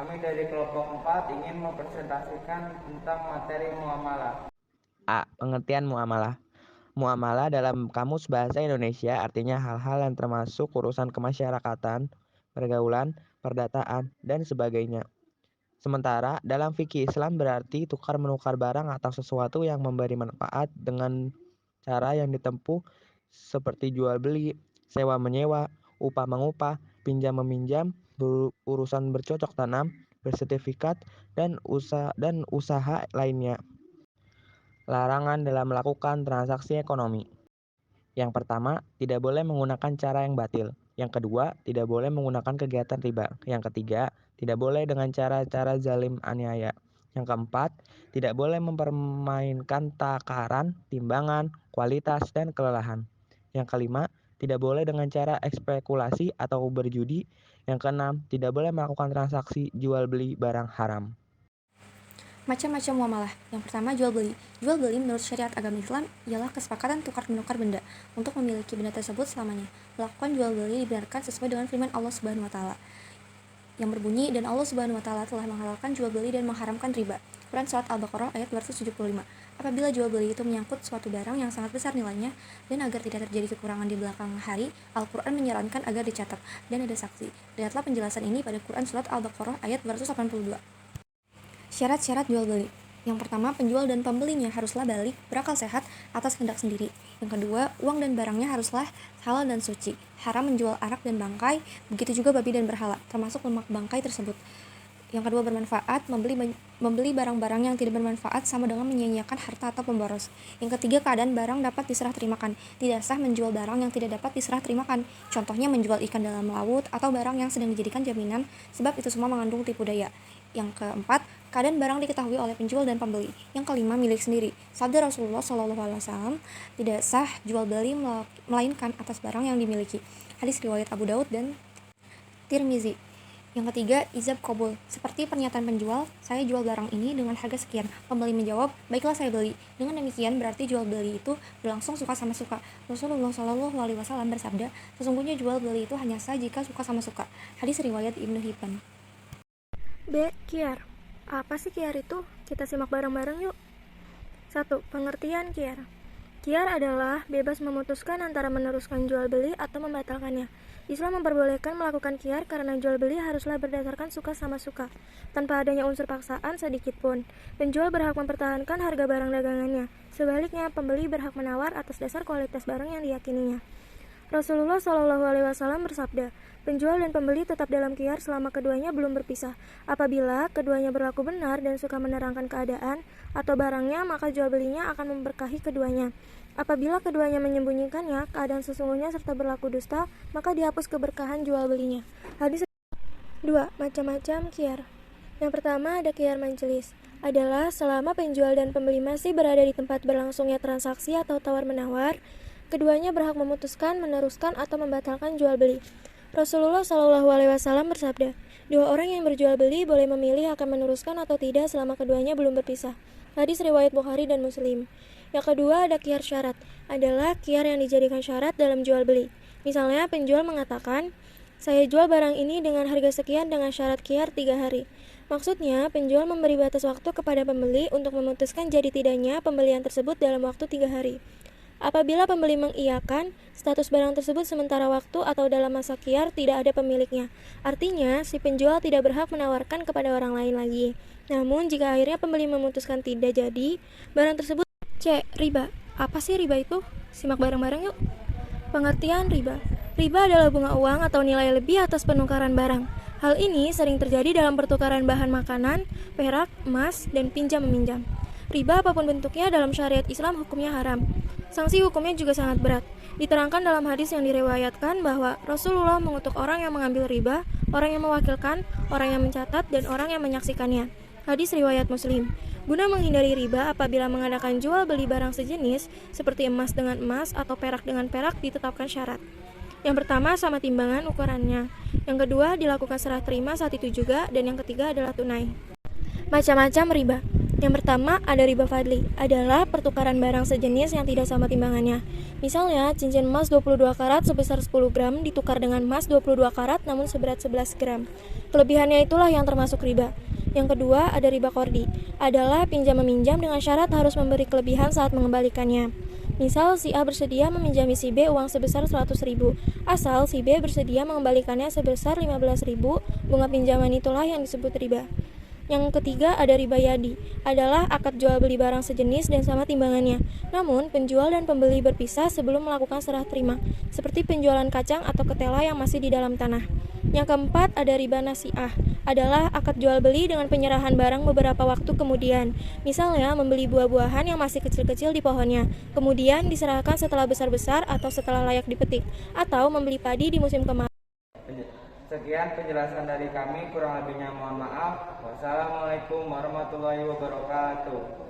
Kami dari kelompok 4 ingin mempresentasikan tentang materi muamalah. A. Pengertian muamalah. Muamalah dalam Kamus Bahasa Indonesia artinya hal-hal yang termasuk urusan kemasyarakatan, pergaulan, perdataan, dan sebagainya. Sementara dalam fikih Islam berarti tukar-menukar barang atau sesuatu yang memberi manfaat dengan cara yang ditempuh seperti jual beli, sewa menyewa, upah mengupah, pinjam meminjam, urusan bercocok tanam, bersertifikat, dan usaha lainnya. Larangan dalam melakukan transaksi ekonomi. Yang pertama, tidak boleh menggunakan cara yang batil. Yang kedua, tidak boleh menggunakan kegiatan riba. Yang ketiga, tidak boleh dengan cara-cara zalim aniaya. Yang keempat, tidak boleh mempermainkan takaran, timbangan, kualitas, dan kelelahan. Yang kelima, tidak boleh dengan cara ekspekulasi atau berjudi. Yang keenam, tidak boleh melakukan transaksi jual beli barang haram. Macam-macam muamalah. Yang pertama, jual beli. Jual beli menurut syariat agama Islam ialah kesepakatan tukar menukar benda untuk memiliki benda tersebut selamanya. Melakukan jual beli dibenarkan sesuai dengan firman Allah Subhanahu wa taala yang berbunyi, dan Allah Subhanahu wa taala telah menghalalkan jual beli dan mengharamkan riba. Quran surat Al-Baqarah ayat 275. Apabila jual beli itu menyangkut suatu barang yang sangat besar nilainya dan agar tidak terjadi kekurangan di belakang hari, Al-Qur'an menyarankan agar dicatat dan ada saksi. Lihatlah penjelasan ini pada Quran surat Al-Baqarah ayat 282. Syarat-syarat jual beli. Yang pertama, penjual dan pembelinya haruslah balik, berakal sehat, atas kehendak sendiri. Yang kedua, uang dan barangnya haruslah halal dan suci. Haram menjual arak dan bangkai, begitu juga babi dan berhala, termasuk lemak bangkai tersebut. Yang kedua, bermanfaat. Membeli barang-barang yang tidak bermanfaat sama dengan menyia-nyiakan harta atau pemboros. Yang ketiga, keadaan barang dapat diserah terimakan. Tidak sah menjual barang yang tidak dapat diserah terimakan. Contohnya menjual ikan dalam laut atau barang yang sedang dijadikan jaminan, sebab itu semua mengandung tipu daya. Yang keempat, keadaan barang diketahui oleh penjual dan pembeli. Yang kelima, milik sendiri. Sabda Rasulullah SAW, tidak sah jual beli melainkan atas barang yang dimiliki. Hadis riwayat Abu Daud dan Tirmizi. Yang ketiga, ijab qabul. Seperti pernyataan penjual, saya jual barang ini dengan harga sekian. Pembeli menjawab, baiklah saya beli. Dengan demikian berarti jual beli itu berlangsung suka sama suka. Rasulullah SAW bersabda, sesungguhnya jual beli itu hanya sah jika suka sama suka. Hadis riwayat Ibnu Hibban. B. Qiyar. Apa sih qiyar itu? Kita simak bareng-bareng yuk. 1. Pengertian qiyar. Qiyar adalah bebas memutuskan antara meneruskan jual beli atau membatalkannya. Islam memperbolehkan melakukan qiyar karena jual beli haruslah berdasarkan suka sama suka, tanpa adanya unsur paksaan sedikit pun. Penjual berhak mempertahankan harga barang dagangannya. Sebaliknya, pembeli berhak menawar atas dasar kualitas barang yang diyakininya. Rasulullah SAW bersabda, penjual dan pembeli tetap dalam qiyar selama keduanya belum berpisah. Apabila keduanya berlaku benar dan suka menerangkan keadaan atau barangnya, maka jual belinya akan memberkahi keduanya. Apabila keduanya menyembunyikannya, keadaan sesungguhnya serta berlaku dusta, maka dihapus keberkahan jual belinya. Hadis 2. Macam-macam qiyar. Yang pertama ada qiyar majelis, adalah selama penjual dan pembeli masih berada di tempat berlangsungnya transaksi atau tawar-menawar, keduanya berhak memutuskan, meneruskan, atau membatalkan jual beli. Rasulullah SAW bersabda, dua orang yang berjual beli boleh memilih akan meneruskan atau tidak selama keduanya belum berpisah. Hadis riwayat Bukhari dan Muslim. Yang kedua ada qiyar syarat, adalah qiyar yang dijadikan syarat dalam jual beli. Misalnya penjual mengatakan, saya jual barang ini dengan harga sekian dengan syarat qiyar 3 hari. Maksudnya, penjual memberi batas waktu kepada pembeli untuk memutuskan jadi tidaknya pembelian tersebut dalam waktu 3 hari. Apabila pembeli mengiyakan, status barang tersebut sementara waktu atau dalam masa qiyar tidak ada pemiliknya. Artinya, si penjual tidak berhak menawarkan kepada orang lain lagi. Namun, jika akhirnya pembeli memutuskan tidak jadi, barang tersebut C. Riba. Apa sih riba itu? Simak bareng-bareng yuk. Pengertian riba. Riba adalah bunga uang atau nilai lebih atas penukaran barang. Hal ini sering terjadi dalam pertukaran bahan makanan, perak, emas, dan pinjam-meminjam. Riba apapun bentuknya dalam syariat Islam hukumnya haram. Sanksi hukumnya juga sangat berat. Diterangkan dalam hadis yang direwayatkan bahwa Rasulullah mengutuk orang yang mengambil riba, orang yang mewakilkan, orang yang mencatat, dan orang yang menyaksikannya. Hadis riwayat Muslim. Guna menghindari riba apabila mengadakan jual beli barang sejenis seperti emas dengan emas atau perak dengan perak ditetapkan syarat. Yang pertama sama timbangan ukurannya. Yang kedua dilakukan serah terima saat itu juga, dan yang ketiga adalah tunai. Macam-macam riba. Yang pertama ada riba fadli, adalah pertukaran barang sejenis yang tidak sama timbangannya. Misalnya, cincin emas 22 karat sebesar 10 gram ditukar dengan emas 22 karat namun seberat 11 gram. Kelebihannya itulah yang termasuk riba. Yang kedua ada riba kordi, adalah pinjam meminjam dengan syarat harus memberi kelebihan saat mengembalikannya. Misal, si A bersedia meminjami si B uang sebesar 100.000, asal si B bersedia mengembalikannya sebesar 15.000, bunga pinjaman itulah yang disebut riba. Yang ketiga ada riba yadi, adalah akad jual beli barang sejenis dan sama timbangannya. Namun, penjual dan pembeli berpisah sebelum melakukan serah terima, seperti penjualan kacang atau ketela yang masih di dalam tanah. Yang keempat ada riba nasi'ah, adalah akad jual beli dengan penyerahan barang beberapa waktu kemudian. Misalnya, membeli buah-buahan yang masih kecil-kecil di pohonnya, kemudian diserahkan setelah besar-besar atau setelah layak dipetik, atau membeli padi di musim kemarau. Sekian penjelasan dari kami, kurang lebihnya mohon maaf. Wassalamualaikum warahmatullahi wabarakatuh.